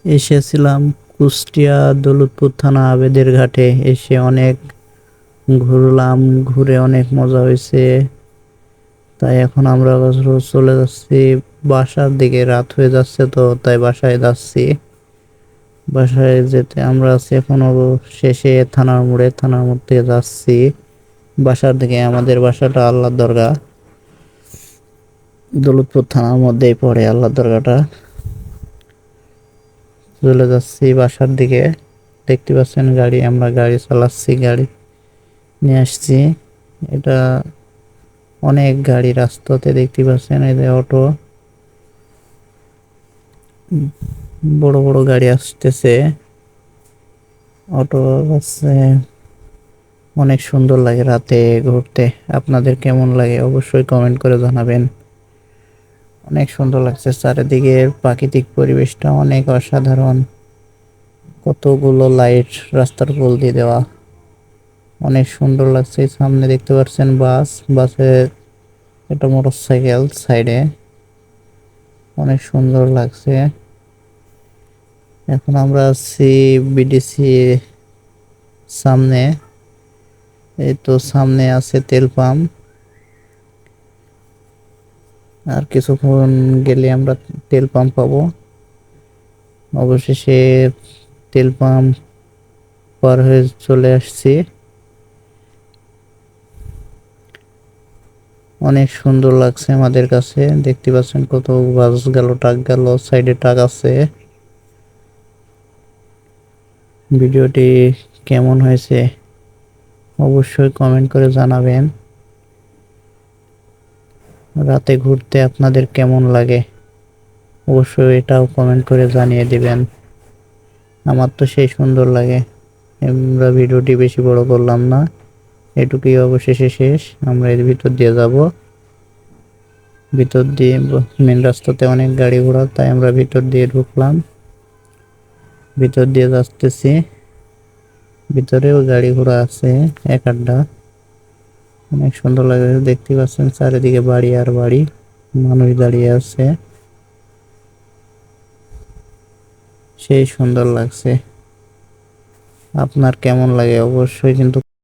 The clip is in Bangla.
এসেছিলাম কুষ্টিয়া দৌলতপুর থানা আবেদের ঘাটে। এসে অনেক ঘুরলাম, ঘুরে অনেক মজা হয়েছে। তাই এখন আমরা চলে যাচ্ছি বাসার দিকে। রাত হয়ে যাচ্ছে, তো তাই বাসায় যাচ্ছি। বাসায় যেতে আমরা আছি এখন শেষে থানার মোড়ে। থানার মোড় থেকে যাচ্ছি বাসার দিকে। আমাদের বাসাটা আল্লাহ দরগা, দৌলতপুর থানার মধ্যেই পড়ে আল্লাহ দরগাটা। চলে যাচ্ছি বাসার দিকে। দেখতে পাচ্ছেন গাড়ি, আমরা গাড়ি চালাচ্ছি, গাড়ি নিয়ে আসছি। এটা অনেক গাড়ি রাস্তাতে দেখতে পাচ্ছেন। এই যে অটো, বড় বড় গাড়ি আসতেছে। অটো আছে। অনেক সুন্দর লাগে রাতে ঘুরতে। আপনাদের কেমন লাগে অবশ্যই কমেন্ট করে জানাবেন। অনেক সুন্দর লাগছে, চারিদিকের প্রাকৃতিক পরিবেশটা অনেক অসাধারণ। কতগুলো লাইট রাস্তার উপর দিয়ে দেওয়া, অনেক সুন্দর লাগছে। সামনে দেখতে পাচ্ছেন বাসে একটা মোটরসাইকেল সাইডে, অনেক সুন্দর লাগছে। এখন আমরা আছি বিডিসি সামনে। এই তো সামনে আছে তেল পাম্প। আর কিছুক্ষণ গেলে আমরা তেল পাম্প পাবো। অবশেষে তেল পাম্প পার হয়ে চলে আসছি। অনেক সুন্দর লাগছে আমাদের কাছে। দেখতে পাচ্ছেন কত বাস গেল, ট্রাক গেল, সাইডে ট্রাক আছে। ভিডিওটি কেমন হয়েছে অবশ্যই কমেন্ট করে জানাবেন। রাতে ঘুরতে আপনাদের কেমন লাগে অবশ্যই এটাও কমেন্ট করে জানিয়ে দিবেন। আমার তো সেই সুন্দর লাগে। আমরা ভিডিওটি বেশি বড় করলাম না, এটুকুই অবশেষে শেষ। আমরা এর ভিতর দিয়ে যাব। ভিতর দিয়ে মেন রাস্তাতে অনেক গাড়ি ঘোড়া, তাই আমরা ভিতর দিয়ে ঢুকলাম। ভিতর দিয়ে যাচ্তেছি। ভিতরেও গাড়ি ঘোড়া আছে এক আড্ডা। অনেক সুন্দর লাগে, দেখতে পাচ্ছেন চারিদিকে বাড়ি আর বাড়ি, মানুষ দাঁড়িয়ে আছে। সেই সুন্দর লাগছে। আপনার কেমন লাগে অবশ্যই কিন্তু